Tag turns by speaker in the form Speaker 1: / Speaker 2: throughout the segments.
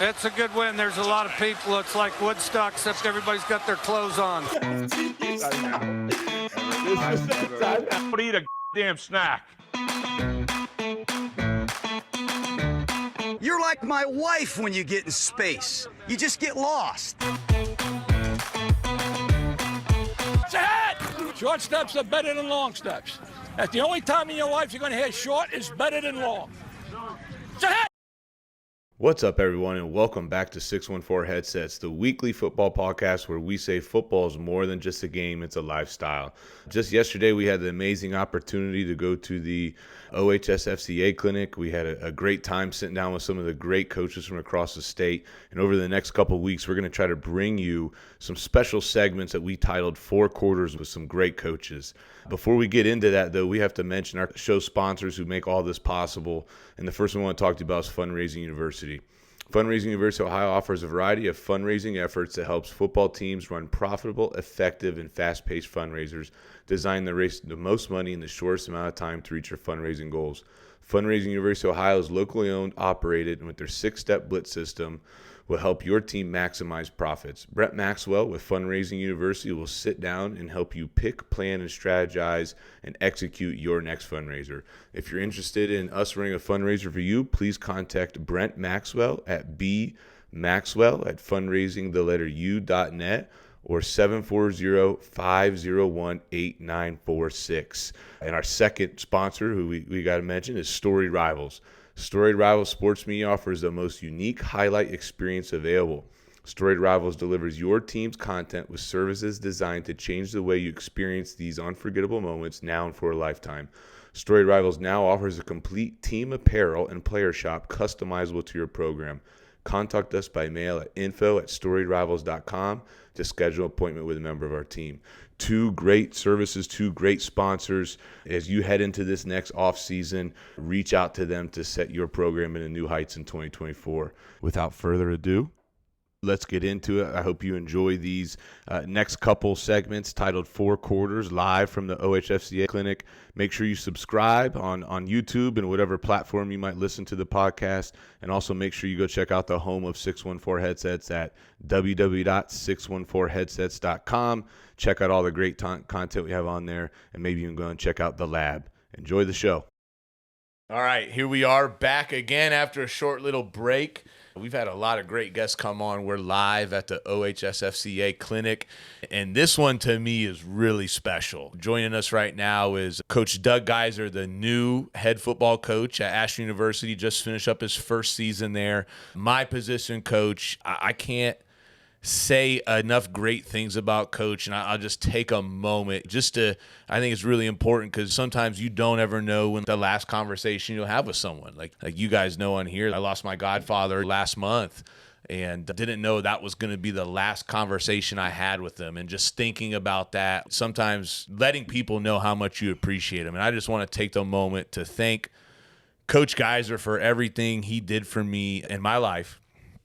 Speaker 1: It's a good win. There's a lot of people. It's like Woodstock, except everybody's got their clothes on.
Speaker 2: Don't eat a damn snack.
Speaker 3: You're like my wife when you get in space. You just get lost.
Speaker 4: It's ahead! Short steps are better than long steps. That's the only time in your life you're going to hear short is better than long. It's ahead!
Speaker 5: What's up, everyone, and welcome back to 614 Headsets, the weekly football podcast where we say football is more than just a game, it's a lifestyle. Just yesterday, we had the amazing opportunity to go to the OHSFCA Clinic. We had a great time sitting down with some of the great coaches from across the state, and over the next couple of weeks, we're going to try to bring you some special segments that we titled 4 Quarters with some great coaches. Before we get into that, though, we have to mention our show sponsors who make all this possible, and the first one I want to talk to you about is Fundraising University. Fundraising University of Ohio offers a variety of fundraising efforts that helps football teams run profitable, effective, and fast-paced fundraisers designed to raise the most money in the shortest amount of time to reach your fundraising goals. Fundraising University of Ohio is locally owned, operated, and with their 6-step blitz system will help your team maximize profits. Brett Maxwell with Fundraising University will sit down and help you pick, plan, and strategize and execute your next fundraiser. If you're interested in us running a fundraiser for you, please contact Brent Maxwell at bmaxwell@fundraisingthelletteru.net or 740-501-8946. And our second sponsor, who we got to mention, is Storied Rivals. Storied Rivals Sports Media offers the most unique highlight experience available. Storied Rivals delivers your team's content with services designed to change the way you experience these unforgettable moments now and for a lifetime. Storied Rivals now offers a complete team apparel and player shop customizable to your program. Contact us by mail at info@storiedrivals.com to schedule an appointment with a member of our team. 2 great services, 2 great sponsors. As you head into this next off season, reach out to them to set your program into new heights in 2024. Without further ado, let's get into it. I hope you enjoy these next couple segments titled 4 Quarters live from the OHSFCA Clinic. Make sure you subscribe on YouTube and whatever platform you might listen to the podcast. And also make sure you go check out the home of 614 Headsets at www.614headsets.com. Check out all the great content we have on there, and maybe you can go and check out the lab. Enjoy the show. All right, here we are back again after a short little break. We've had a lot of great guests come on. We're live at the OHSFCA Clinic, and this one to me is really special. Joining us right now is Coach Doug Geiser, the new head football coach at Ashland University, just finished up his first season there. My position coach, I can't say enough great things about Coach, and I'll just take a moment just to, I think it's really important because sometimes you don't ever know when the last conversation you'll have with someone. Like you guys know on here, I lost my godfather last month and didn't know that was going to be the last conversation I had with them. And just thinking about that, sometimes letting people know how much you appreciate them. And I just want to take the moment to thank Coach Geiser for everything he did for me in my life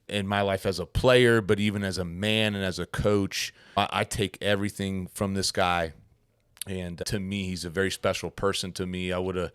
Speaker 5: as a player, but even as a man and as a coach. I take everything from this guy, and to me, he's a very special person to me. I would have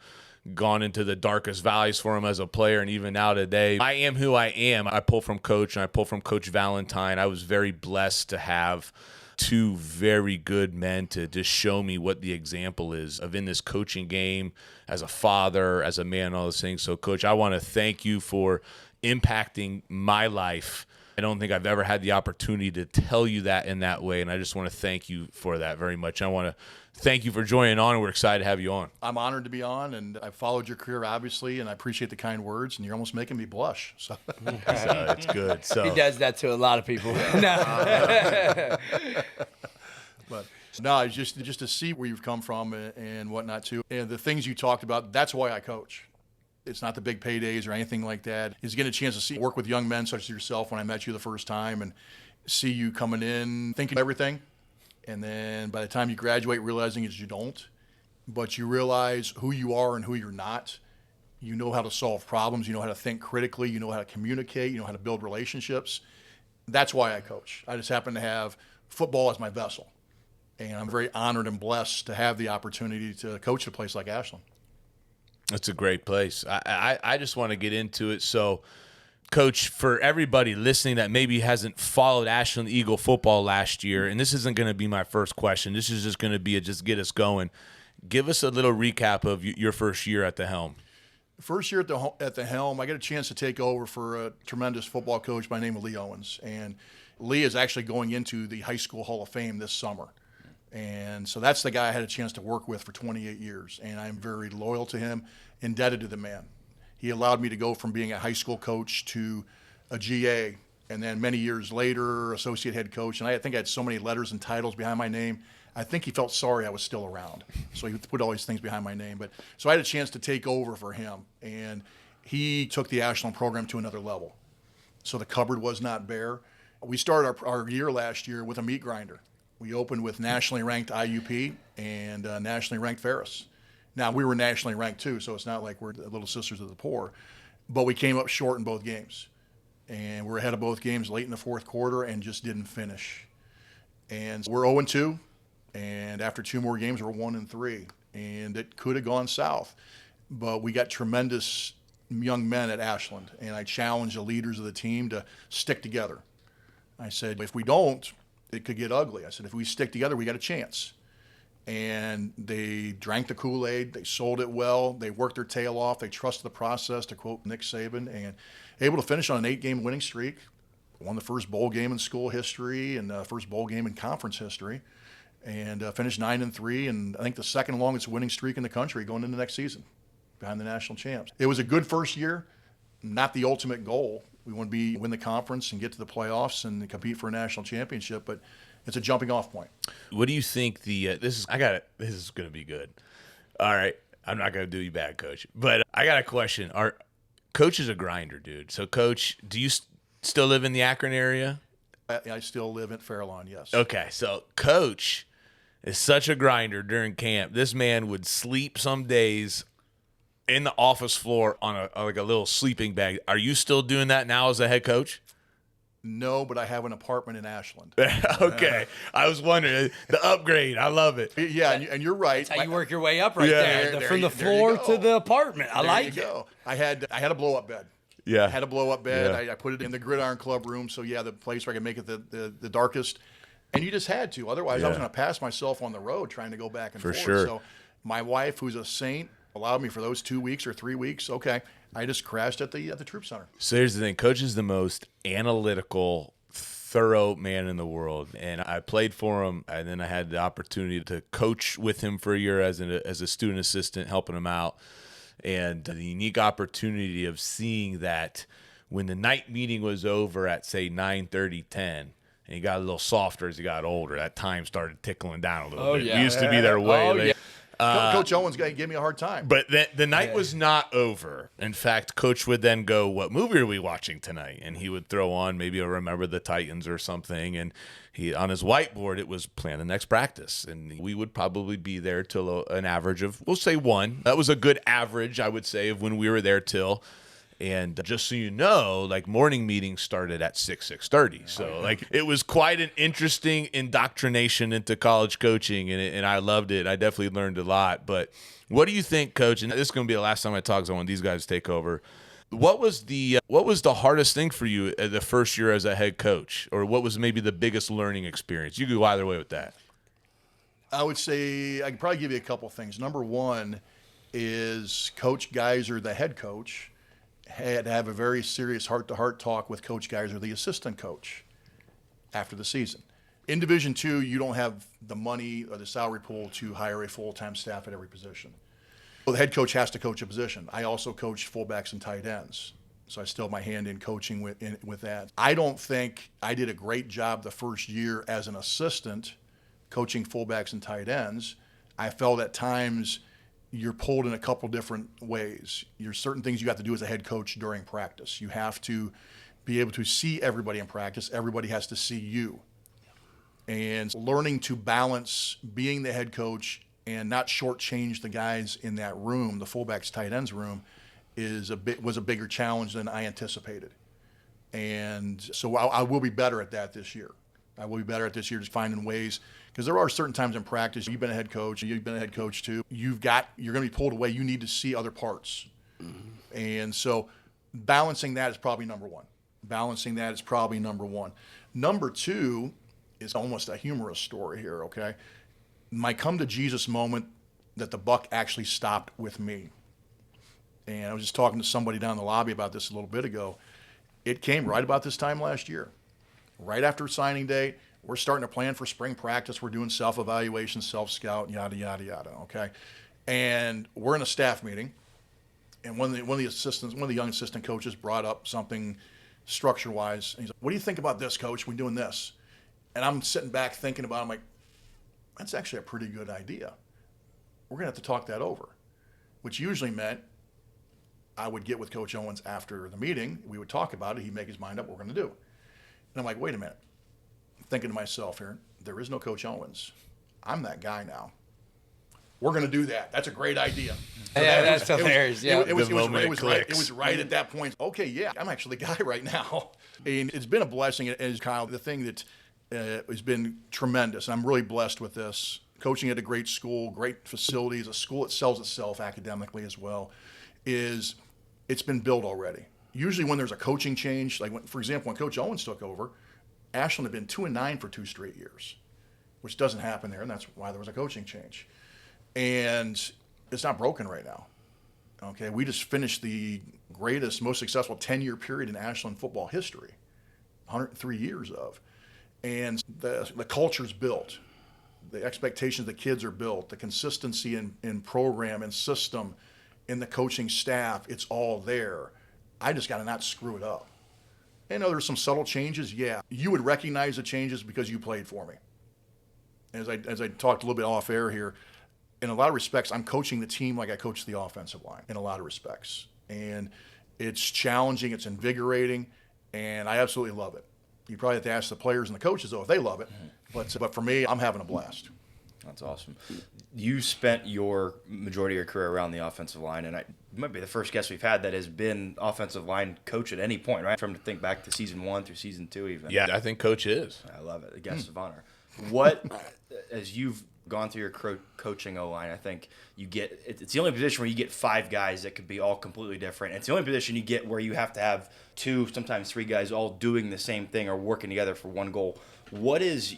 Speaker 5: gone into the darkest valleys for him as a player, and even now today, I am who I am. I pull from Coach, and I pull from Coach Valentine. I was very blessed to have 2 very good men to just show me what the example is of in this coaching game, as a father, as a man, all those things. So, Coach, I want to thank you for impacting my life. I don't think I've ever had the opportunity to tell you that in that way, and I just want to thank you for that very much. I want to thank you for joining on, and we're excited to have you on.
Speaker 6: I'm honored to be on, and I've followed your career, obviously, and I appreciate the kind words, and you're almost making me blush. So
Speaker 5: it's good. So
Speaker 7: he does that to a lot of people.
Speaker 6: But no, it's just to see where you've come from and whatnot, too. And the things you talked about, that's why I coach. It's not the big paydays or anything like that. It's getting a chance to work with young men such as yourself when I met you the first time and see you coming in thinking everything. And then by the time you graduate, realizing is you don't. But you realize who you are and who you're not. You know how to solve problems. You know how to think critically. You know how to communicate. You know how to build relationships. That's why I coach. I just happen to have football as my vessel. And I'm very honored and blessed to have the opportunity to coach a place like Ashland.
Speaker 5: It's a great place. I just want to get into it. So Coach, for everybody listening that maybe hasn't followed Ashland Eagle football last year, and this isn't going to be my first question. This is just going to be just get us going. Give us a little recap of your first year at the helm.
Speaker 6: First year at the helm, I got a chance to take over for a tremendous football coach by the name of Lee Owens. And Lee is actually going into the High School Hall of Fame this summer. And so that's the guy I had a chance to work with for 28 years. And I'm very loyal to him, indebted to the man. He allowed me to go from being a high school coach to a GA, and then many years later, associate head coach. And I think I had so many letters and titles behind my name. I think he felt sorry I was still around. So he put all these things behind my name. But so I had a chance to take over for him. And he took the Ashland program to another level. So the cupboard was not bare. We started our year last year with a meat grinder. We opened with nationally ranked IUP and nationally ranked Ferris. Now, we were nationally ranked too, so it's not like we're the little sisters of the poor. But we came up short in both games. And we're ahead of both games late in the fourth quarter and just didn't finish. And we're 0-2. And after 2 more games, we're 1-3. And it could have gone south. But we got tremendous young men at Ashland. And I challenged the leaders of the team to stick together. I said, if we don't, it could get ugly. I said, if we stick together, we got a chance. And they drank the Kool-Aid. They sold it well. They worked their tail off. They trusted the process, to quote Nick Saban, and able to finish on an 8-game winning streak. Won the first bowl game in school history and the first bowl game in conference history, and finished 9-3, and I think the second longest winning streak in the country going into next season, behind the national champs. It was a good first year, not the ultimate goal. We want to win the conference and get to the playoffs and compete for a national championship, but it's a jumping off point.
Speaker 5: What do you think this is going to be good. All right. I'm not going to do you bad, Coach. But I got a question. Coach is a grinder, dude. So, Coach, do you still live in the Akron area?
Speaker 6: I still live at Fairlawn, yes.
Speaker 5: Okay. So, Coach is such a grinder during camp. This man would sleep some days in the office floor on a little sleeping bag. Are you still doing that now as a head coach?
Speaker 6: No, but I have an apartment in Ashland.
Speaker 5: Okay. I was wondering. The upgrade. I love it.
Speaker 6: Yeah, and you're right.
Speaker 7: That's how you work your way up there. From the floor to the apartment. I like it.
Speaker 6: I had a blow-up bed.
Speaker 5: Yeah.
Speaker 6: I had a blow-up bed.
Speaker 5: Yeah.
Speaker 6: I put it in the Gridiron Club room, so yeah, the place where I could make it the darkest. And you just had to. Otherwise, I was going to pass myself on the road trying to go back and forth.
Speaker 5: For sure.
Speaker 6: So my wife, who's a saint, allowed me for those 2 weeks or 3 weeks. Okay. I just crashed at the Troop Center.
Speaker 5: So here's the thing. Coach is the most analytical, thorough man in the world. And I played for him, and then I had the opportunity to coach with him for a year as a student assistant, helping him out. And the unique opportunity of seeing that when the night meeting was over at, say, 9:30, 10, and he got a little softer as he got older, that time started tickling down a little bit.
Speaker 7: Yeah.
Speaker 5: We used to be there way late.
Speaker 6: Yeah. Coach Owens gave me a hard time.
Speaker 5: But the night was not over. In fact, Coach would then go, "What movie are we watching tonight?" And he would throw on maybe a Remember the Titans or something. And he on his whiteboard, it was plan the next practice. And we would probably be there till an average of, we'll say 1. That was a good average, I would say, of when we were there till. And just so you know, like morning meetings started at 6:30. So like it was quite an interesting indoctrination into college coaching, and I loved it. I definitely learned a lot. But what do you think, Coach? And this is going to be the last time I talk, because I want these guys to take over. What was the hardest thing for you the first year as a head coach, or what was maybe the biggest learning experience? You could go either way with that.
Speaker 6: I would say I could probably give you a couple things. Number one is Coach Geiser, the head coach, had to have a very serious heart-to-heart talk with Coach Geiser, the assistant coach, after the season. In Division II, you don't have the money or the salary pool to hire a full-time staff at every position. Well, the head coach has to coach a position. I also coach fullbacks and tight ends, so I still have my hand in coaching with that. I don't think I did a great job the first year as an assistant coaching fullbacks and tight ends. I felt at times you're pulled in a couple different ways. There's certain things you have to do as a head coach during practice. You have to be able to see everybody in practice. Everybody has to see you. And learning to balance being the head coach and not shortchange the guys in that room, the fullbacks, tight ends room, was a bigger challenge than I anticipated. And so I will be better at that this year. I will be better at this year, just finding ways, because there are certain times in practice, you've been a head coach too, you're going to be pulled away, you need to see other parts. Mm-hmm. And so balancing that is probably number one. Number two is almost a humorous story here, okay? My come to Jesus moment that the buck actually stopped with me. And I was just talking to somebody down in the lobby about this a little bit ago. It came right about this time last year. Right after signing day, we're starting to plan for spring practice. We're doing self-evaluation, self-scout, yada, yada, yada, okay? And we're in a staff meeting, and one of the young assistant coaches brought up something structure-wise. And he's like, what do you think about this, coach? We're doing this. And I'm sitting back thinking about it. I'm like, that's actually a pretty good idea. We're going to have to talk that over, which usually meant I would get with Coach Owens after the meeting. We would talk about it. He'd make his mind up what we're going to do. And I'm like, wait a minute. I'm thinking to myself here, there is no Coach Owens. I'm that guy now. We're going to do that. That's a great idea. So
Speaker 7: that's hilarious.
Speaker 6: It was right at that point. Okay, yeah, I'm actually the guy right now. And it's been a blessing, as Kyle, the thing that has been tremendous. I'm really blessed with this. Coaching at a great school, great facilities, a school that sells itself academically as well, is it's been built already. Usually when there's a coaching change, like for example, when Coach Owens took over, Ashland had been 2-9 for 2 straight years, which doesn't happen there, and that's why there was a coaching change. And it's not broken right now. Okay, we just finished the greatest, most successful 10-year period in Ashland football history, 103 years of. And the culture's built. The expectations of the kids are built. The consistency in program and system, in the coaching staff, it's all there. I just got to not screw it up. I know there's some subtle changes, yeah. You would recognize the changes because you played for me. As I talked a little bit off air here, in a lot of respects, I'm coaching the team like I coach the offensive line in a lot of respects. And it's challenging, it's invigorating, and I absolutely love it. You probably have to ask the players and the coaches, though, if they love it. But for me, I'm having a blast.
Speaker 8: That's awesome. You spent your majority of your career around the offensive line, and you might be the first guest we've had that has been offensive line coach at any point, right? From to think back to season 1 through season 2 even.
Speaker 5: Yeah, I think Coach is.
Speaker 8: I love it. The guest of honor. What, as you've gone through your coaching O-line, I think you get, it's the only position where you get 5 guys that could be all completely different. It's the only position you get where you have to have 2, sometimes 3 guys all doing the same thing or working together for one goal. What is,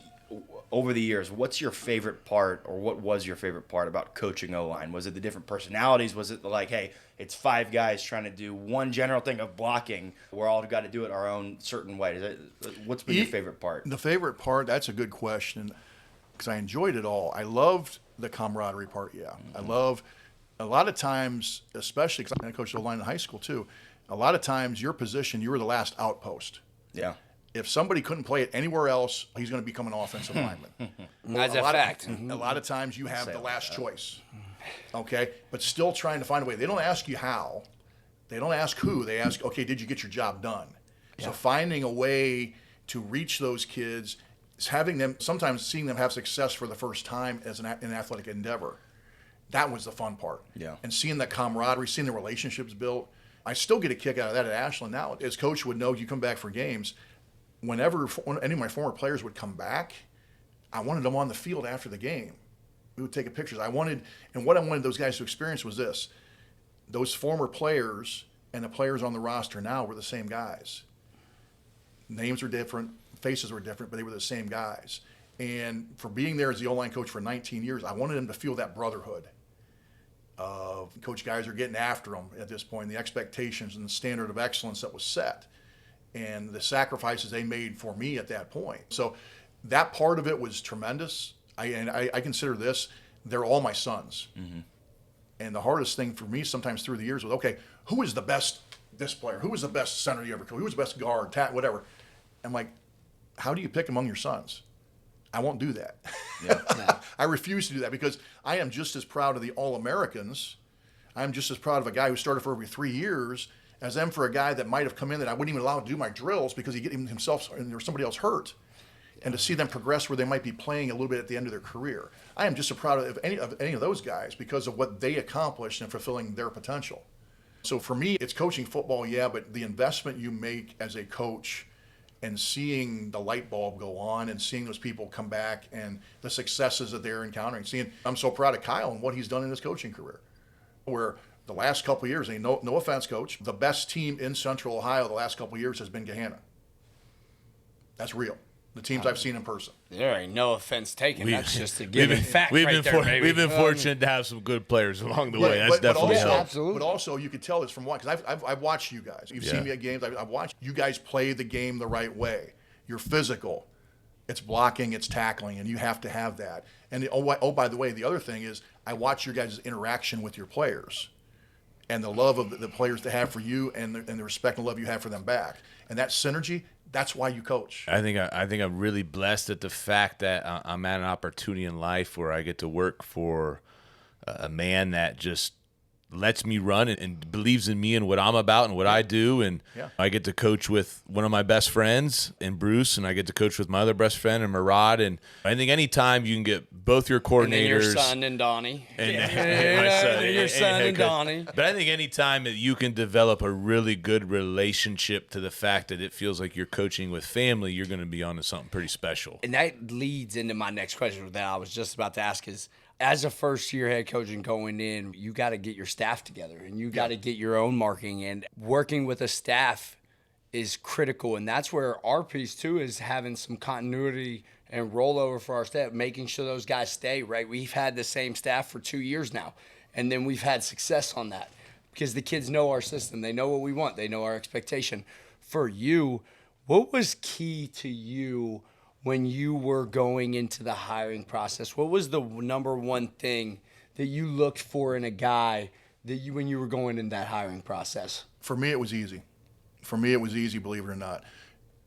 Speaker 8: over the years, what's your favorite part, or what was your favorite part about coaching O-line? Was it the different personalities? Was it like, hey, it's 5 guys trying to do one general thing of blocking, we're all got to do it our own certain way? What's been your favorite part?
Speaker 6: The favorite part, that's a good question, because I enjoyed it all. I loved the camaraderie part, yeah. Mm-hmm. I love, a lot of times, especially because I coached O-line in high school too, a lot of times your position, you were the last outpost.
Speaker 8: Yeah.
Speaker 6: If somebody couldn't play it anywhere else, he's going to become an offensive lineman.
Speaker 7: That's a fact.
Speaker 6: A lot of times you have the last choice, okay? But still trying to find a way. They don't ask you how. They don't ask who. They ask, okay, did you get your job done? Yeah. So finding a way to reach those kids is having them, sometimes seeing them have success for the first time as an athletic endeavor. That was the fun part.
Speaker 8: Yeah.
Speaker 6: And seeing that camaraderie, seeing the relationships built. I still get a kick out of that at Ashland now. As coach would know, you come back for games. Whenever any of my former players would come back, I wanted them on the field after the game. We would take pictures. What I wanted those guys to experience was this. Those former players and the players on the roster now were the same guys. Names were different, faces were different, but they were the same guys. And for being there as the O-line coach for 19 years, I wanted them to feel that brotherhood of Coach Geiser getting after them at this point, the expectations and the standard of excellence that was set, and the sacrifices they made for me at that point. So that part of it was tremendous. I consider this, they're all my sons. Mm-hmm. And the hardest thing for me sometimes through the years was, okay, who is the best this player? Who was the best center you ever coached? Who was the best guard, whatever? I'm like, how do you pick among your sons? I won't do that. Yeah. I refuse to do that, because I am just as proud of the All-Americans. I'm just as proud of a guy who started for every 3 years as them for a guy that might have come in that I wouldn't even allow to do my drills because he get himself or somebody else hurt. And to see them progress where they might be playing a little bit at the end of their career. I am just so proud of any of those guys because of what they accomplished in fulfilling their potential. So for me, it's coaching football, yeah, but the investment you make as a coach and seeing the light bulb go on and seeing those people come back and the successes that they're encountering. I'm so proud of Kyle and what he's done in his coaching career, where The last couple of years, no offense, Coach, the best team in Central Ohio the last couple of years has been Gahanna. That's real. The teams I've seen in person.
Speaker 7: There ain't no offense taken. That's just a given fact right there, baby.
Speaker 5: We've been fortunate to have some good players along the way. That's definitely
Speaker 6: also,
Speaker 5: helped.
Speaker 7: Absolutely.
Speaker 6: But also, you could tell this from one, because I've watched you guys. You've seen me at games. I've watched you guys play the game the right way. You're physical. It's blocking, it's tackling, and you have to have that. And by the way, the other thing is I watch your guys' interaction with your players and the love of the players they have for you and the respect and love you have for them back. And that synergy, that's why you coach.
Speaker 5: I think I'm really blessed at the fact that I'm at an opportunity in life where I get to work for a man that just lets me run and believes in me and what I'm about and what I do. And I get to coach with one of my best friends in Bruce, and I get to coach with my other best friend in Murad. And I think anytime you can get both your coordinators.
Speaker 7: And then your son and Donnie.
Speaker 5: And
Speaker 7: my son. Your son and Donnie.
Speaker 5: But I think anytime that you can develop a really good relationship to the fact that it feels like you're coaching with family, you're going to be onto something pretty special.
Speaker 7: And that leads into my next question that I was just about to ask is, as a first-year head coach and going in, you got to get your staff together and you got to get your own marking. And working with a staff is critical. And that's where our piece, too, is having some continuity and rollover for our staff, making sure those guys stay, right? We've had the same staff for 2 years now, and then we've had success on that because the kids know our system. They know what we want. They know our expectation. For you, what was key to you when you were going into the hiring process? What was the number one thing that you looked for in a guy when you were going in that hiring process?
Speaker 6: For me, it was easy. Believe it or not.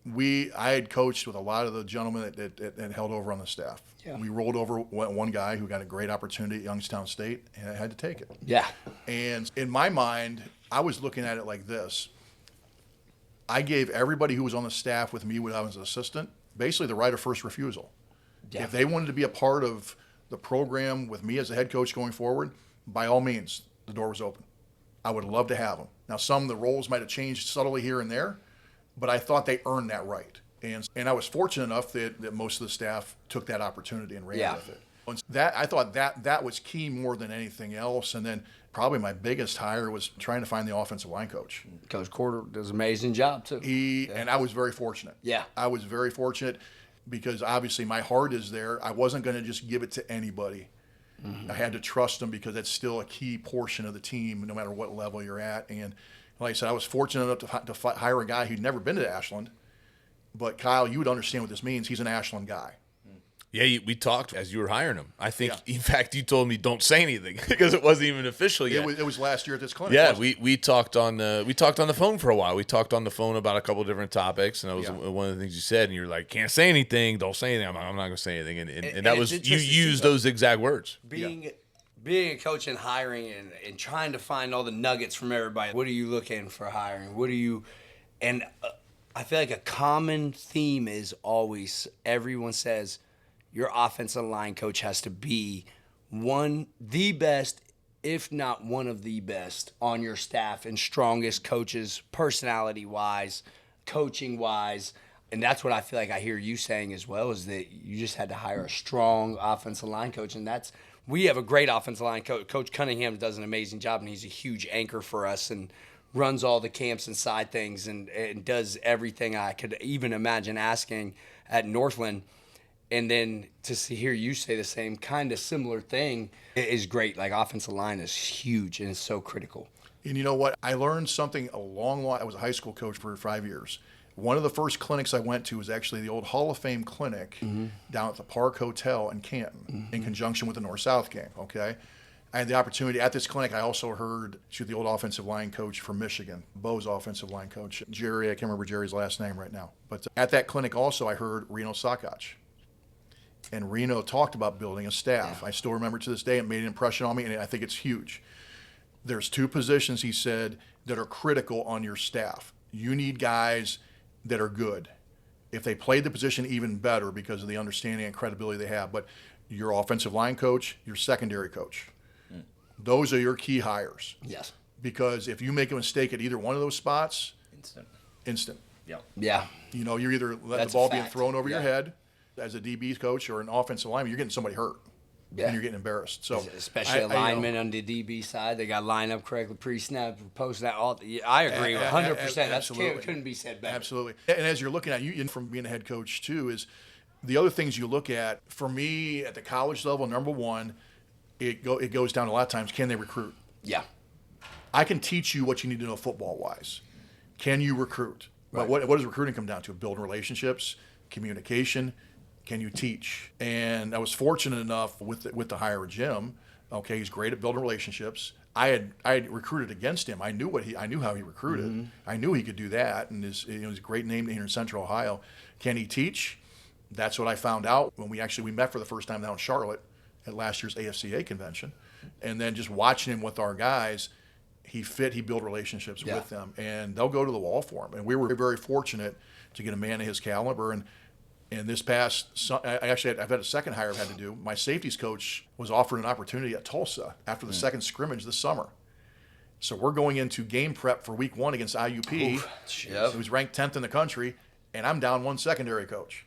Speaker 6: I had coached with a lot of the gentlemen that held over on the staff. Yeah. We rolled over one guy who got a great opportunity at Youngstown State, and I had to take it.
Speaker 7: Yeah.
Speaker 6: And in my mind, I was looking at it like this. I gave everybody who was on the staff with me when I was an assistant basically the right of first refusal. Yeah. If they wanted to be a part of the program with me as a head coach going forward, by all means, the door was open. I would love to have them. Now, some of the roles might have changed subtly here and there, but I thought they earned that right. And I was fortunate enough that most of the staff took that opportunity and ran with it. And I thought that was key more than anything else. And then probably my biggest hire was trying to find the offensive line coach.
Speaker 7: Coach Corder does an amazing job, too.
Speaker 6: And I was very fortunate.
Speaker 7: Yeah.
Speaker 6: I was very fortunate because obviously my heart is there. I wasn't going to just give it to anybody. Mm-hmm. I had to trust them because that's still a key portion of the team, no matter what level you're at. And like I said, I was fortunate enough to hire a guy who'd never been to Ashland. But Kyle, you would understand what this means. He's an Ashland guy.
Speaker 5: Yeah, we talked as you were hiring him. I think, in fact, you told me don't say anything because it wasn't even official yet.
Speaker 6: It was last year at this clinic.
Speaker 5: Yeah, we talked on the phone for a while. We talked on the phone about a couple of different topics, and that was one of the things you said. And you're like, "Can't say anything. Don't say anything." I'm not going to say anything. And that was you used those exact words.
Speaker 7: Being a coach and hiring and trying to find all the nuggets from everybody. What are you looking for hiring? What are you? And I feel like a common theme is always everyone says, your offensive line coach has to be the best, if not one of the best on your staff and strongest coaches, personality-wise, coaching-wise. And that's what I feel like I hear you saying as well, is that you just had to hire a strong offensive line coach. And we have a great offensive line coach. Coach Cunningham does an amazing job, and he's a huge anchor for us and runs all the camps and side things and does everything I could even imagine asking at Northland. And then to hear you say the same kind of similar thing is great. Like, offensive line is huge and it's so critical.
Speaker 6: And you know what? I learned something I was a high school coach for 5 years. One of the first clinics I went to was actually the old Hall of Fame clinic down at the Park Hotel in Canton in conjunction with the North-South game, okay? I had the opportunity at this clinic. I also heard the old offensive line coach from Michigan, Bo's offensive line coach, Jerry. I can't remember Jerry's last name right now. But at that clinic also I heard Reno Sakach. And Reno talked about building a staff. Yeah. I still remember to this day. It made an impression on me, and I think it's huge. There's 2 positions, he said, that are critical on your staff. You need guys that are good. If they played the position, even better because of the understanding and credibility they have. But your offensive line coach, your secondary coach, those are your key hires.
Speaker 7: Yes.
Speaker 6: Because if you make a mistake at either one of those spots, instant.
Speaker 7: Yeah.
Speaker 6: You know, you're either letting the ball being thrown over your head as a DB coach or an offensive lineman, you're getting somebody hurt.
Speaker 7: Yeah.
Speaker 6: and you're getting embarrassed. So
Speaker 7: especially alignment on the DB side, they got to line up correctly, pre-snap, post-snap. I agree 100%. That couldn't be said better.
Speaker 6: Absolutely. And as you're looking at you from being a head coach too, is the other things you look at. For me, at the college level, number one, it goes down a lot of times. Can they recruit?
Speaker 7: Yeah.
Speaker 6: I can teach you what you need to know football-wise. Can you recruit?
Speaker 7: Right.
Speaker 6: But what does recruiting come down to? Building relationships, communication. Can you teach? And I was fortunate enough with the hire of Jim. Okay, he's great at building relationships. I had recruited against him. I knew how he recruited.
Speaker 7: Mm-hmm.
Speaker 6: I knew he could do that, and his a great name here in Central Ohio. Can he teach? That's what I found out when we met for the first time down in Charlotte at last year's AFCA convention, and then just watching him with our guys. He built relationships with them, and they'll go to the wall for him. And we were very fortunate to get a man of his caliber. And this past, I've had a second hire I've had to do. My safeties coach was offered an opportunity at Tulsa after the second scrimmage this summer. So we're going into game prep for week 1 against IUP, who's ranked 10th in the country, and I'm down one secondary coach.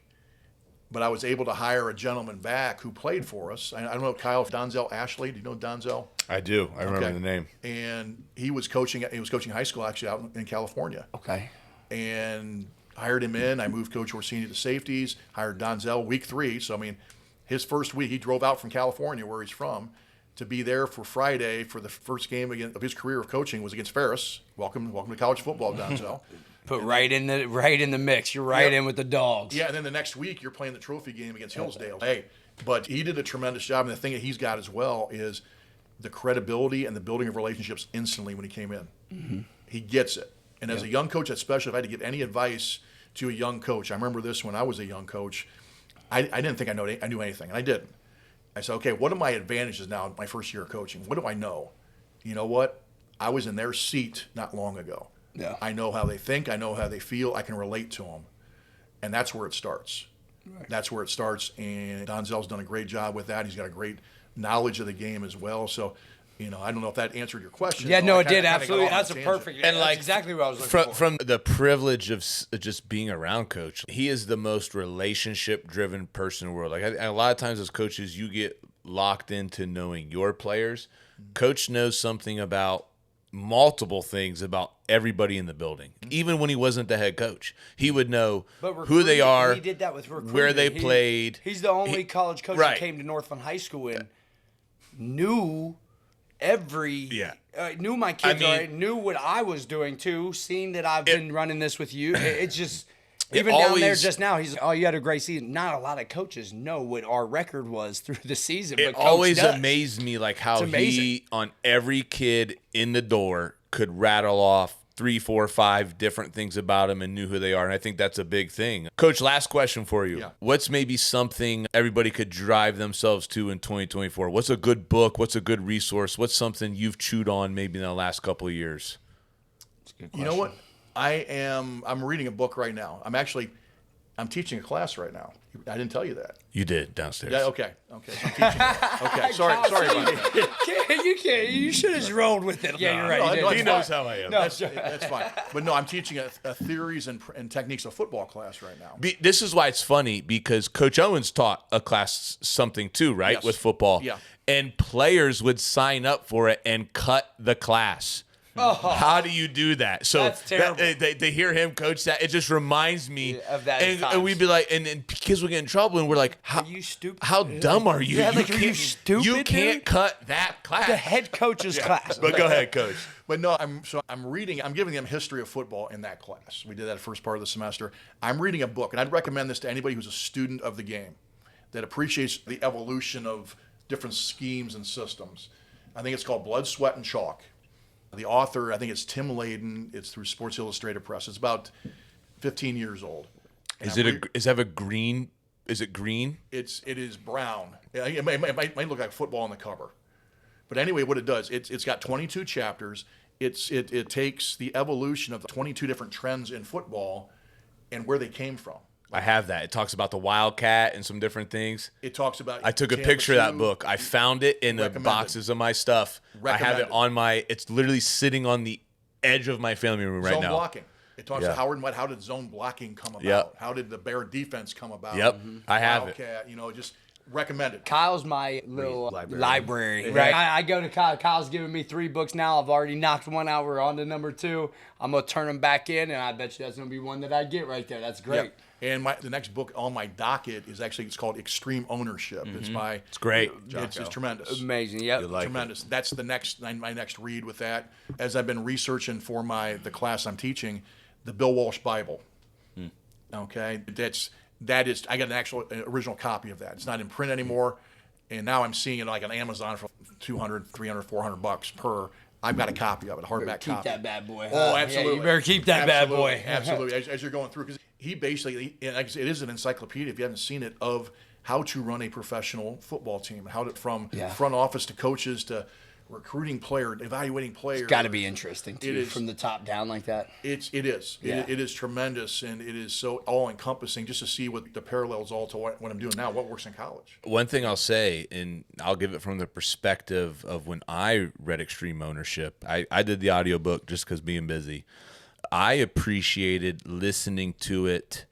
Speaker 6: But I was able to hire a gentleman back who played for us. I don't know, Kyle, Donzel Ashley. Do you know Donzel?
Speaker 5: I do. I remember the name.
Speaker 6: And he was coaching high school actually out in California.
Speaker 7: Okay.
Speaker 6: And hired him in. I moved Coach Orsini to safeties, hired Donzel week 3. So, I mean, his first week, he drove out from California, where he's from, to be there for Friday for the first game of his career of coaching was against Ferris. Welcome to college football, Donzel.
Speaker 7: Put right in the mix. You're right in with the dogs.
Speaker 6: Yeah, and then the next week you're playing the trophy game against Hillsdale. Hey, but he did a tremendous job, and the thing that he's got as well is the credibility and the building of relationships instantly when he came in. Mm-hmm. He gets it. And as a young coach, especially if I had to give any advice to a young coach, I remember this when I was a young coach. I didn't think I knew anything, and I didn't. I said, okay, what are my advantages now in my first year of coaching? What do I know? You know what? I was in their seat not long ago.
Speaker 7: Yeah.
Speaker 6: I know how they think. I know how they feel. I can relate to them. And that's where it starts. Right. That's where it starts. And Donzel's done a great job with that. He's got a great knowledge of the game as well. So, I don't know if that answered your question.
Speaker 7: Yeah, no, it did. Absolutely. That's a perfect. And that's exactly what I was looking for.
Speaker 5: From the privilege of just being around Coach, he is the most relationship-driven person in the world. Like a lot of times as coaches, you get locked into knowing your players. Mm-hmm. Coach knows something about multiple things about everybody in the building. Mm-hmm. Even when he wasn't the head coach, he would know who they are.
Speaker 7: He did that with recruiting.
Speaker 5: Where they played.
Speaker 7: He's the only college coach that came to Northland High School and knew knew my kids, knew what I was doing too, seeing that I've been running this with you. It's just even down there just now, he's you had a great season. Not a lot of coaches know what our record was through the season.
Speaker 5: It always amazed me like how he on every kid in the door could rattle off 3, 4, 5 different things about him and knew who they are. And I think that's a big thing. Coach, last question for you. Yeah. What's maybe something everybody could drive themselves to in 2024? What's a good book? What's a good resource? What's something you've chewed on maybe in the last couple of years?
Speaker 7: That's a good question.
Speaker 6: You know what? I'm reading a book right now. I'm teaching a class right now. I didn't tell you that.
Speaker 5: You did downstairs.
Speaker 6: Yeah, okay. So I'm teaching it. Okay, sorry about that.
Speaker 7: You can't. You should have rolled with it. Yeah, you're right.
Speaker 6: No,
Speaker 5: he knows how I am.
Speaker 6: No, that's fine. But no, I'm teaching a theories and techniques of football class right now.
Speaker 5: This is why it's funny, because Coach Owens taught a class something too, right,
Speaker 6: yes.
Speaker 5: with football.
Speaker 6: Yeah.
Speaker 5: And players would sign up for it and cut the class. Oh. How do you do that? So
Speaker 7: that's terrible.
Speaker 5: They hear him coach that. It just reminds me
Speaker 7: of that.
Speaker 5: And we'd be like, and kids would get in trouble, and we're like,
Speaker 7: are you stupid?
Speaker 5: How dumb are you?
Speaker 7: Yeah, like, are you stupid?
Speaker 5: You can't cut that class.
Speaker 7: The head coach's class.
Speaker 5: But go ahead, Coach.
Speaker 6: But no, I'm giving them history of football in that class. We did that first part of the semester. I'm reading a book, and I'd recommend this to anybody who's a student of the game that appreciates the evolution of different schemes and systems. I think it's called Blood, Sweat, and Chalk. The author, I think it's Tim Layden. It's through Sports Illustrated Press. It's about 15 years old.
Speaker 5: Is that a green? Is it green?
Speaker 6: It is brown. It might look like football on the cover, but anyway, what it does, it's got 22 chapters. It takes the evolution of the 22 different trends in football and where they came from.
Speaker 5: I have that. It talks about the Wildcat and some different things.
Speaker 6: It talks about.
Speaker 5: I took a picture of that book. I found it in the boxes of my stuff. I have it on it's literally sitting on the edge of my family room right now.
Speaker 6: Zone blocking. It talks about Howard and White. How did zone blocking come about?
Speaker 5: Yep.
Speaker 6: How did the bear defense come about?
Speaker 5: Yep. I have
Speaker 6: Wildcat, just Recommended.
Speaker 7: Kyle's my little library.
Speaker 5: Right.
Speaker 7: I go to Kyle. Kyle's giving me 3 books now. I've already knocked one out. We're on to number 2. I'm going to turn them back in, and I bet you that's going to be one that I get right there. That's great.
Speaker 6: Yeah. And the next book on my docket is actually, it's called Extreme Ownership. It's by...
Speaker 5: It's great.
Speaker 6: It's tremendous.
Speaker 7: Amazing. Yep.
Speaker 6: Tremendous. That's the my next read with that. As I've been researching for the class I'm teaching, the Bill Walsh Bible. Okay, that is. I got an actual original copy of that. It's not in print anymore, and now I'm seeing it like on Amazon for $200, $300, $400 per. I've got a copy of it, a hardback
Speaker 7: Keep
Speaker 6: copy.
Speaker 7: that bad boy.
Speaker 6: Oh, absolutely.
Speaker 7: Yeah, you better keep that bad boy.
Speaker 6: Absolutely. As you're going through, because he basically, and like I said, it is an encyclopedia, if you haven't seen it, of how to run a professional football team, how to, from front office to coaches to recruiting player, evaluating players.
Speaker 7: It's got to be interesting too,
Speaker 6: It is.
Speaker 7: from the top down like that.
Speaker 6: It is.
Speaker 7: Yeah.
Speaker 6: It is tremendous, and it is so all-encompassing just to see what the parallels all to what I'm doing now, what works in college.
Speaker 5: One thing I'll say, and I'll give it from the perspective of when I read Extreme Ownership. I did the audiobook just because being busy. I appreciated listening to it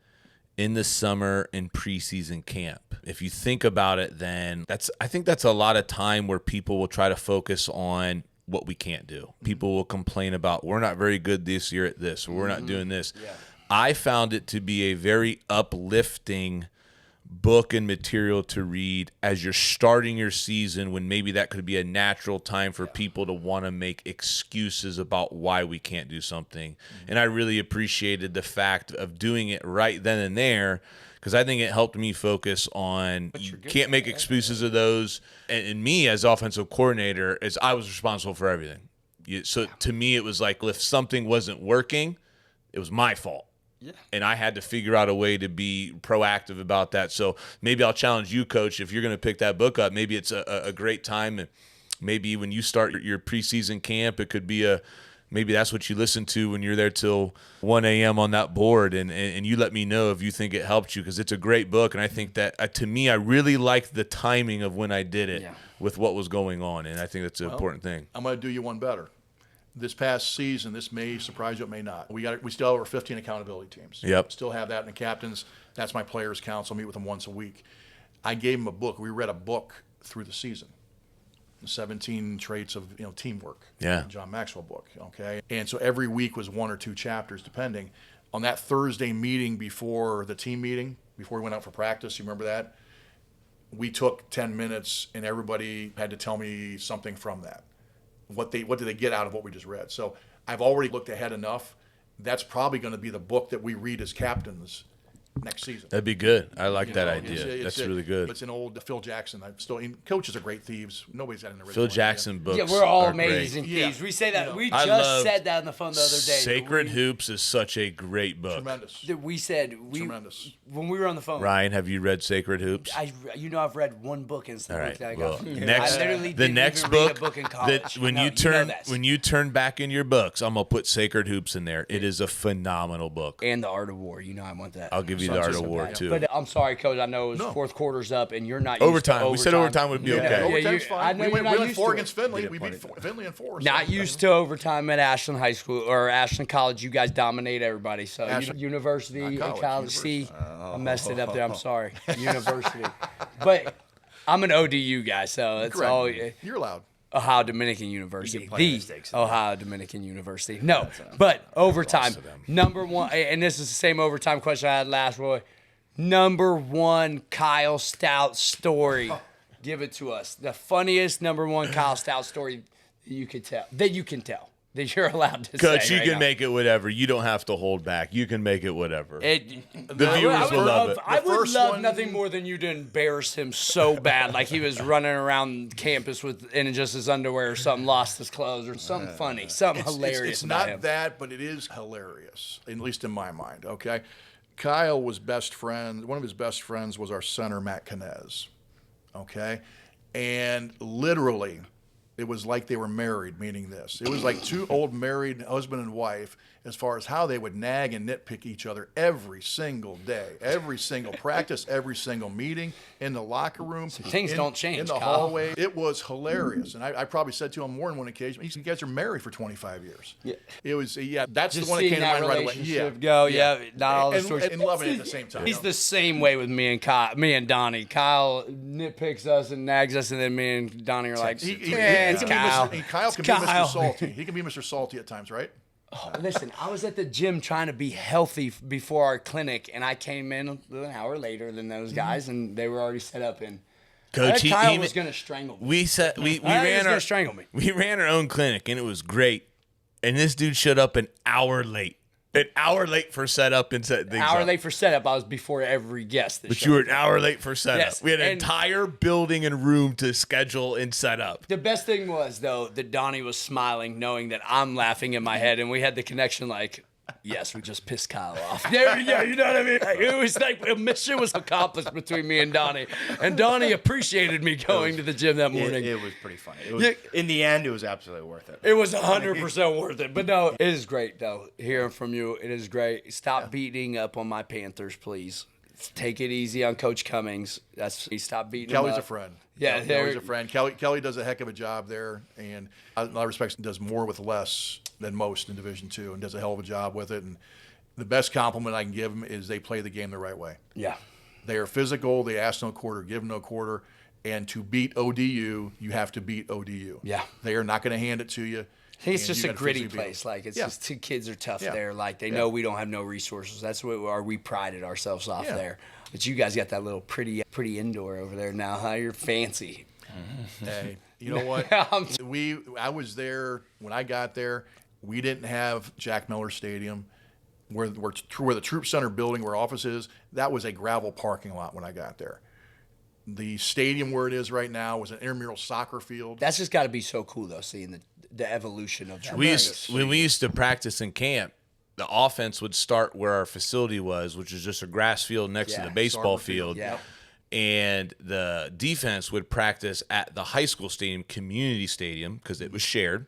Speaker 5: in the summer in preseason camp. If you think about it, then I think that's a lot of time where people will try to focus on what we can't do. People will complain about, we're not very good this year at this, or we're not doing this. Yeah. I found it to be a very uplifting book and material to read as you're starting your season, when maybe that could be a natural time for people to want to make excuses about why we can't do something. And I really appreciated the fact of doing it right then and there, because I think it helped me focus on you can't make excuses of those. And me as offensive coordinator, as I was responsible for everything. So to me, it was like if something wasn't working, it was my fault. Yeah. And I had to figure out a way to be proactive about that. So maybe I'll challenge you, Coach, if you're going to pick that book up, maybe it's a great time. And maybe when you start your preseason camp, it could be maybe that's what you listen to when you're there till 1 a.m. on that board. And you let me know if you think it helped you, because it's a great book. And I think that, to me, I really liked the timing of when I did it with what was going on. And I think that's an important thing.
Speaker 6: I'm going to do you one better. This past season, this may surprise you, it may not. We still have over 15 accountability teams.
Speaker 5: Yep.
Speaker 6: Still have that in the captains. That's my players' council. Meet with them once a week. I gave them a book. We read a book through the season. 17 traits of teamwork.
Speaker 5: Yeah.
Speaker 6: John Maxwell book. Okay. And so every week was 1 or 2 chapters, depending. On that Thursday meeting before the team meeting, before we went out for practice, you remember that? We took 10 minutes, and everybody had to tell me something from that. What did they get out of what we just read? So I've already looked ahead enough. That's probably going to be the book that we read as captains next season.
Speaker 5: That'd be good. I like that idea. That's really good.
Speaker 6: It's an old Phil Jackson. Coaches are great thieves. Nobody's had an original.
Speaker 5: Phil Jackson books.
Speaker 7: Yeah, we're all
Speaker 5: are
Speaker 7: amazing
Speaker 5: great.
Speaker 7: thieves. We say that. We
Speaker 5: I
Speaker 7: just said that on the phone the other day.
Speaker 5: Sacred Hoops is such a great book.
Speaker 6: Tremendous.
Speaker 7: We said
Speaker 6: Tremendous.
Speaker 7: When we were on the phone.
Speaker 5: Ryan, have you read Sacred Hoops?
Speaker 7: I've read one book in the book that I got.
Speaker 5: The next book
Speaker 7: in college.
Speaker 5: that when you turn back in your books, I'm gonna put Sacred Hoops in there. It is a phenomenal book.
Speaker 7: And The Art of War. I want that.
Speaker 5: I'll give you The Art of War too.
Speaker 7: But I'm sorry, Coach. I know it was fourth quarter's up, and you're not
Speaker 5: overtime.
Speaker 7: Used to
Speaker 5: We said overtime would be okay.
Speaker 6: Overtime's fine.
Speaker 7: I know
Speaker 6: we
Speaker 7: you're not
Speaker 6: went
Speaker 7: used
Speaker 6: 4
Speaker 7: to
Speaker 6: against Finley. We beat Finley in 4.
Speaker 7: Not used to overtime at Ashland High School or Ashland College. You guys dominate everybody. So university, college. See, I messed it up there. I'm sorry. University. But I'm an ODU guy, so it's
Speaker 6: Correct.
Speaker 7: all.
Speaker 6: You're allowed.
Speaker 7: Ohio Dominican University.
Speaker 8: The
Speaker 7: Ohio Dominican University. No, but overtime. Number one, and this is the same overtime question I had last, Roy. Number one Kyle Stout story. Give it to us. The funniest number one Kyle Stout story that you can tell. That you're allowed to say.
Speaker 5: Coach, you can make it whatever. You don't have to hold back. You can make it whatever. The
Speaker 7: viewers
Speaker 5: will love it.
Speaker 7: I would love nothing more than you to embarrass him so bad, like he was running around campus in just his underwear or something, lost his clothes or something funny, something hilarious.
Speaker 6: It's
Speaker 7: about
Speaker 6: not
Speaker 7: him.
Speaker 6: that, but it is hilarious, at least in my mind. Okay, Kyle was best friend. One of his best friends was our center, Matt Canez. Okay, and literally, it was like they were married, meaning this. It was like 2 old married husband and wife, as far as how they would nag and nitpick each other every single day, every single practice, every single meeting, in the locker room.
Speaker 7: Things don't change,
Speaker 6: in the
Speaker 7: Kyle.
Speaker 6: hallway. It was hilarious. And I probably said to him more than one occasion, you guys are married for 25 years. Yeah. It was, that's
Speaker 7: Just
Speaker 6: the one that
Speaker 7: seeing
Speaker 6: came to mind right away.
Speaker 7: relationship go, not all the stories.
Speaker 6: And loving it at the same time.
Speaker 7: He's the same way with me and Donnie. Kyle nitpicks us and nags us, and then me and Donnie are like, it's Kyle.
Speaker 6: Kyle can be Mr. Salty. He can be Mr. Salty at times, right?
Speaker 7: Oh, listen, I was at the gym trying to be healthy before our clinic, and I came in an hour later than those guys, and they were already set up. And
Speaker 5: Coach,
Speaker 7: Kyle was going to strangle me.
Speaker 5: We ran our own clinic, and it was great. And this dude showed up an hour late. An hour late for setup and set things
Speaker 7: Hour
Speaker 5: up.
Speaker 7: late for setup. I was before every guest.
Speaker 5: But you were an hour late for setup.
Speaker 7: Yes,
Speaker 5: We had an
Speaker 7: and-
Speaker 5: entire building and room to schedule and set up.
Speaker 7: The best thing was, though, that Donnie was smiling, knowing that I'm laughing in my head, and we had the connection like, yes, we just pissed Kyle off. There we go, you know what I mean? Like, it was like a mission was accomplished between me and Donnie. And Donnie appreciated me going to the gym that morning.
Speaker 8: It was pretty funny. It was, in the end, it was absolutely worth it.
Speaker 7: It was 100% worth it. But no, it is great, though, hearing from you. It is great. Stop beating up on my Panthers, please. Take it easy on Coach Cummings. Stop beating him
Speaker 6: Kelly's
Speaker 7: up.
Speaker 6: a friend.
Speaker 7: Yeah,
Speaker 6: Kelly's a friend. Kelly does a heck of a job there, and in a lot of respects does more with less than most in Division II, and does a hell of a job with it. And the best compliment I can give them is they play the game the right way.
Speaker 7: Yeah.
Speaker 6: They are physical. They ask no quarter, give no quarter. And to beat ODU, you have to beat ODU.
Speaker 7: Yeah.
Speaker 6: They are not going to hand it to you.
Speaker 7: I think it's
Speaker 6: and
Speaker 7: just
Speaker 6: you
Speaker 7: a
Speaker 6: gotta
Speaker 7: gritty
Speaker 6: physically beat
Speaker 7: place.
Speaker 6: them.
Speaker 7: Like, it's
Speaker 6: Yeah.
Speaker 7: just two kids are tough
Speaker 6: Yeah.
Speaker 7: there. Like, they
Speaker 6: Yeah.
Speaker 7: know we don't have no resources. That's where we prided ourselves off
Speaker 6: Yeah.
Speaker 7: there. But you guys got that little pretty indoor over there now, huh? You're fancy.
Speaker 6: Hey, you know what? I was there when I got there. We didn't have Jack Miller Stadium, where the Troop Center building, where office is. That was a gravel parking lot when I got there. The stadium where it is right now was an intramural soccer field.
Speaker 7: That's just got to be so cool, though, seeing the evolution of that.
Speaker 5: When we used to practice in camp, the offense would start where our facility was, which is just a grass field next to the baseball field.
Speaker 7: Yeah.
Speaker 5: And the defense would practice at the high school stadium, community stadium, because it was shared.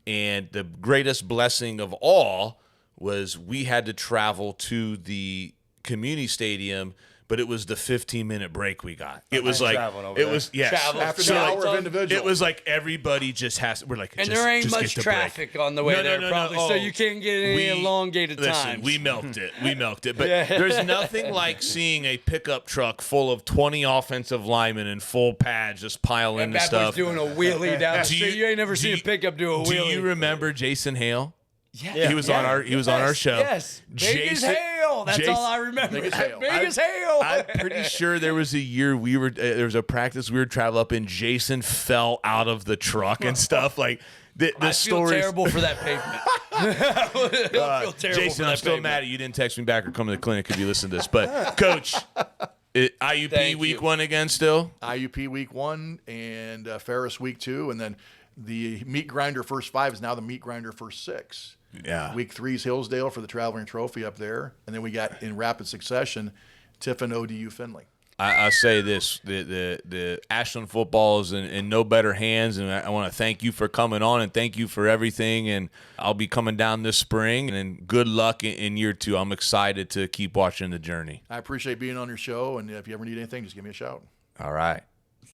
Speaker 5: And the greatest blessing of all was we had to travel to the community stadium, but it was the 15-minute break we got. It was like, it was, yes.
Speaker 6: After the hour of individual.
Speaker 5: It was like everybody just has, we're like,
Speaker 7: And
Speaker 5: just,
Speaker 7: there ain't
Speaker 5: just
Speaker 7: much
Speaker 5: get the break.
Speaker 7: traffic on the way there, probably, so you can't get any elongated times.
Speaker 5: We milked it. But there's nothing like seeing a pickup truck full of 20 offensive linemen in full pads just pile into
Speaker 7: That
Speaker 5: stuff.
Speaker 7: boy's doing a wheelie down the street. You ain't never seen a pickup do a wheelie.
Speaker 5: Do you remember Jason Hale?
Speaker 7: Yeah.
Speaker 5: He was on our show.
Speaker 7: Yes. Big as hell. That's all I remember. Big as hell.
Speaker 5: I'm pretty sure there was a year there was a practice we were traveling up and Jason fell out of the truck and stuff like the
Speaker 7: I feel
Speaker 5: stories.
Speaker 7: terrible for that pavement. I feel terrible
Speaker 5: Jason,
Speaker 7: for that
Speaker 5: I'm still
Speaker 7: pavement.
Speaker 5: mad at you didn't text me back or come to the clinic if you listen to this. But Coach, IUP
Speaker 7: Thank
Speaker 5: week
Speaker 7: you.
Speaker 5: 1 again still?
Speaker 6: IUP week 1 and Ferris week 2, and then the meat grinder first 5 is now the meat grinder first 6.
Speaker 5: Yeah.
Speaker 6: Week 3 is Hillsdale for the Traveling Trophy up there, and then we got in rapid succession Tiffin, ODU, Findlay.
Speaker 5: I say this: the Ashland football is in no better hands, and I want to thank you for coming on and thank you for everything. And I'll be coming down this spring, and good luck in year 2. I'm excited to keep watching the journey.
Speaker 6: I appreciate being on your show, and if you ever need anything, just give me a shout.
Speaker 5: All right.